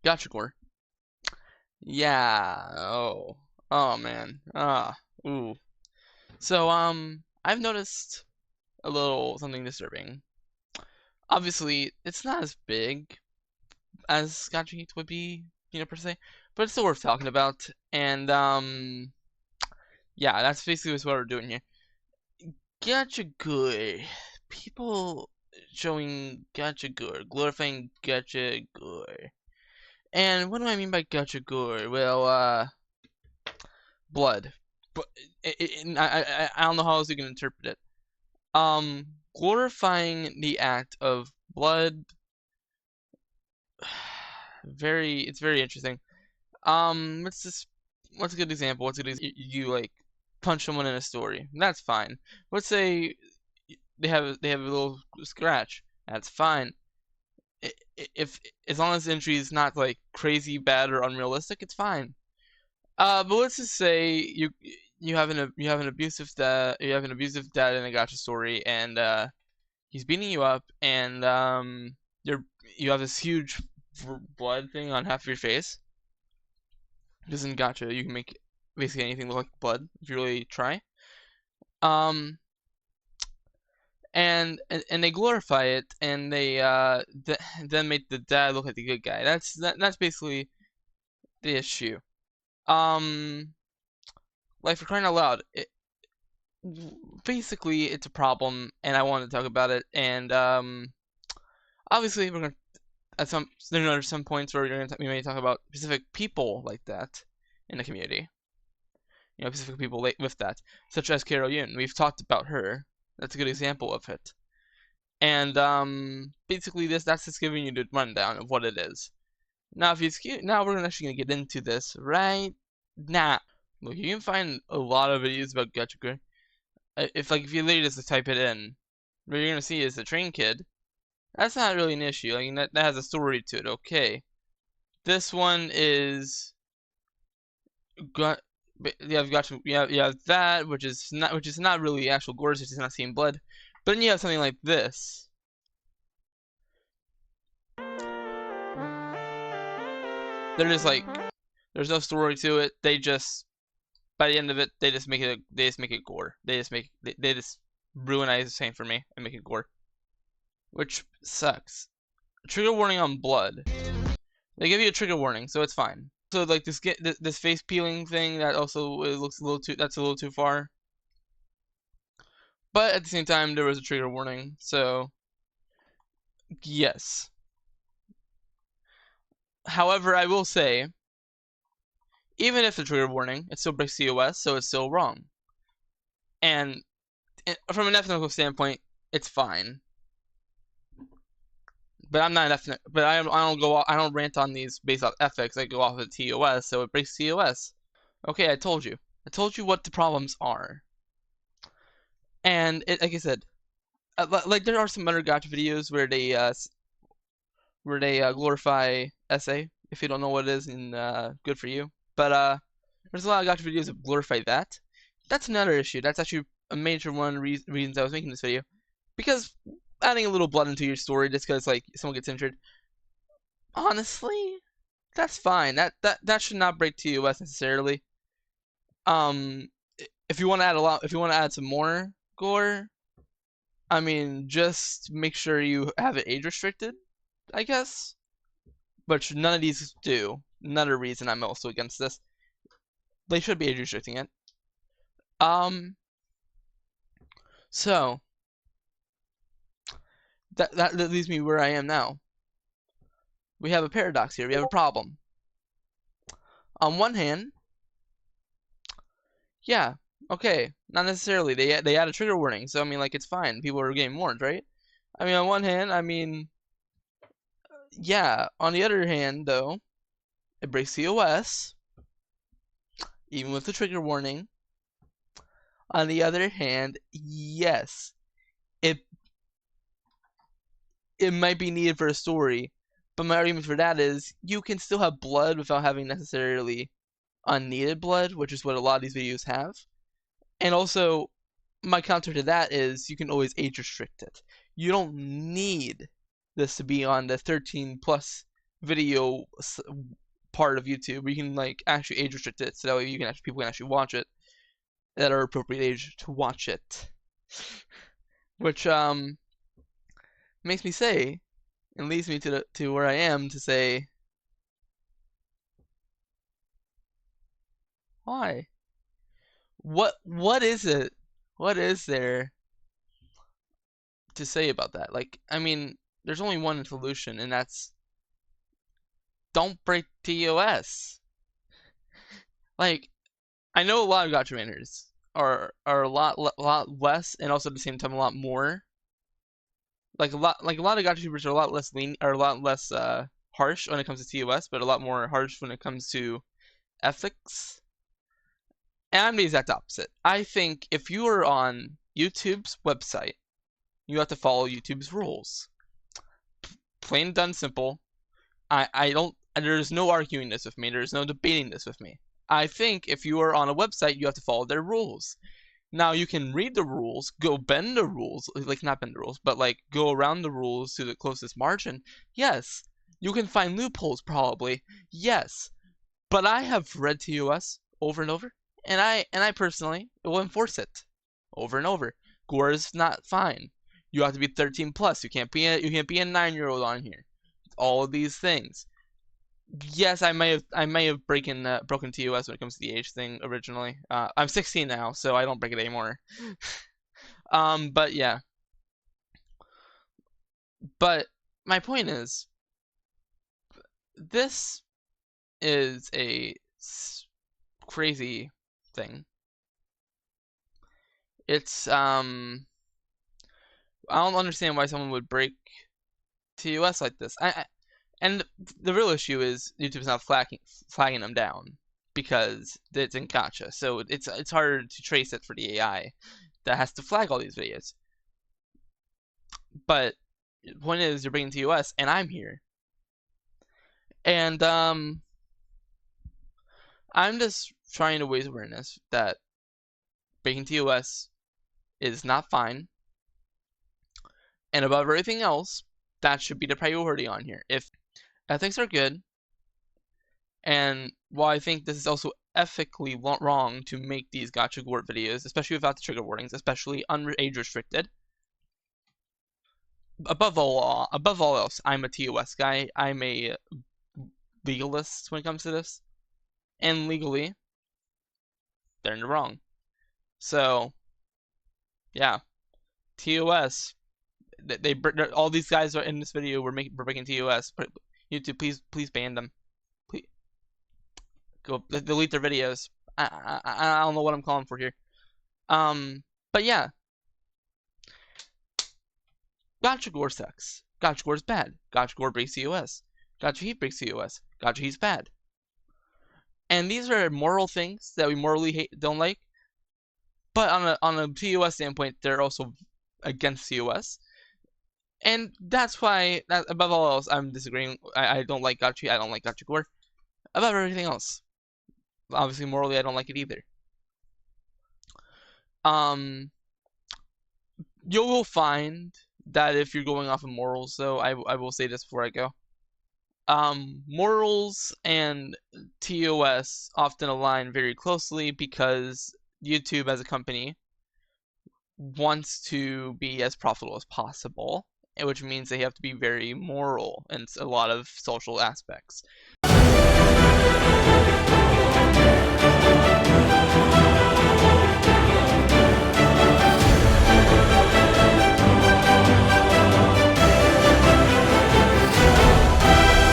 Gacha g0re. Yeah. Oh man. Ooh. So I've noticed a little something disturbing. Obviously, it's not as big as gacha heat would be, per se, but it's still worth talking about. And yeah, that's basically what we're doing here. Gacha g0re. People showing gacha g0re, glorifying gacha g0re. And what do I mean by gacha g0re? Well, blood. But I don't know how else you can interpret it. Glorifying the act of blood. It's very interesting. What's a good example? You like punch someone in a story. That's fine. Let's say they have a little scratch. That's fine. If as long as the injury is not like crazy bad or unrealistic, it's fine. But let's just say you have an abusive dad in a gacha story, and he's beating you up, and you have this huge blood thing on half of your face. Because in gacha you can make basically anything look like blood if you really try. And they glorify it, and they then make the dad look like the good guy. That's basically the issue. Like, for crying out loud, basically it's a problem, and I want to talk about it. And obviously we're gonna there's some points where we may talk about specific people like that in the community. Specific people with that, such as g0re. We've talked about her. That's a good example of it. And basically that's just giving you the rundown of what it is. Now, now we're actually gonna get into this right now. Look, you can find a lot of videos about gacha g0re. If you literally just type it in, what you're gonna see is the train kid. That's not really an issue. That has a story to it. Okay, this one is you have that, which is not really actual gore. It's just not seeing blood. But then you have something like this. They're just like, there's no story to it. They just, by the end of it, they just make it gore. They just ruin same for me and make it gore, which sucks. Trigger warning on blood. They give you a trigger warning, so it's fine. So like this face peeling thing, that also looks a little too far. But at the same time, there was a trigger warning, so yes. However, I will say, even if the trigger warning, it still breaks TOS, so it's still wrong. And from an ethical standpoint, it's fine. But I'm not an but I don't rant on these based off ethics. I go off of TOS, so it breaks TOS. Okay, I told you what the problems are. And like I said, like there are some other gacha videos where they glorify SA. If you don't know what it is, and good for you. But there's a lot of gacha videos that glorify that. That's another issue. That's actually a major one of the reasons I was making this video, because adding a little blood into your story just because like someone gets injured, honestly, that's fine. That should not break TOS necessarily. If you want to add some more gore, I mean, just make sure you have it age restricted, I guess. But none of these do. Another reason I'm also against this. They should be age restricting it. So that leaves me where I am now. We have a paradox here. We have a problem. On one hand, yeah, okay, not necessarily. They add a trigger warning, so I mean, like, it's fine. People are getting warned, right? I mean, on one hand, I mean, yeah. On the other hand, though, it breaks TOS, even with the trigger warning. On the other hand, yes, it might be needed for a story, but my argument for that is you can still have blood without having necessarily unneeded blood, which is what a lot of these videos have. And also, my counter to that is you can always age restrict it. You don't need this to be on the 13 plus video part of YouTube where you can like actually age restrict it, so that way you can people can actually watch it that are appropriate age to watch it. Which makes me say, and leads me to where I am to say, why? What is it? What is there to say about that? Like, I mean, there's only one solution, and that's don't break TOS. Like, I know a lot of gacha manners are a lot less, and also at the same time a lot more. Like a lot of gacha YouTubers are a lot less harsh when it comes to TOS, but a lot more harsh when it comes to ethics. And I'm the exact opposite. I think if you are on YouTube's website, you have to follow YouTube's rules. Plain done simple. I don't. There's no arguing this with me. There's no debating this with me. I think if you are on a website, you have to follow their rules. Now you can read the rules, go bend the rules, like not bend the rules, but like go around the rules to the closest margin. Yes, you can find loopholes probably. Yes, but I have read TOS over and over, and I personally will enforce it over and over. g0re is not fine. You have to be 13 plus. You can't be a 9-year-old on here. All of these things. Yes, I may have broken TOS when it comes to the age thing originally. I'm 16 now, so I don't break it anymore. But yeah. But my point is, this is a crazy thing. It's I don't understand why someone would break TOS like this. And the real issue is YouTube's not flagging them down because it's in gacha, so it's hard to trace it for the AI that has to flag all these videos. But the point is, you're breaking TOS, and I'm here, and I'm just trying to raise awareness that breaking TOS is not fine, and above everything else, that should be the priority on here. If ethics are good, and while I think this is also ethically wrong to make these gacha g0re videos, especially without the trigger warnings, especially age restricted. Above all else, I'm a TOS guy. I'm a legalist when it comes to this, and legally, they're in the wrong. So, yeah, TOS. All these guys are in this video. We're breaking TOS. But YouTube, please ban them. Please go delete their videos. I don't know what I'm calling for here. But yeah, gacha g0re sucks. Gacha g0re is bad. Gacha g0re breaks TOS. Gacha heat breaks TOS. Gacha heat's bad. And these are moral things that we morally don't like. But on a TOS standpoint, they're also against TOS. And that's why, above all else, I'm disagreeing. I don't like gacha. I don't like gacha g0re. Above everything else, obviously morally, I don't like it either. You will find that if you're going off of morals, though, I will say this before I go. Morals and TOS often align very closely because YouTube as a company wants to be as profitable as possible, which means they have to be very moral in a lot of social aspects.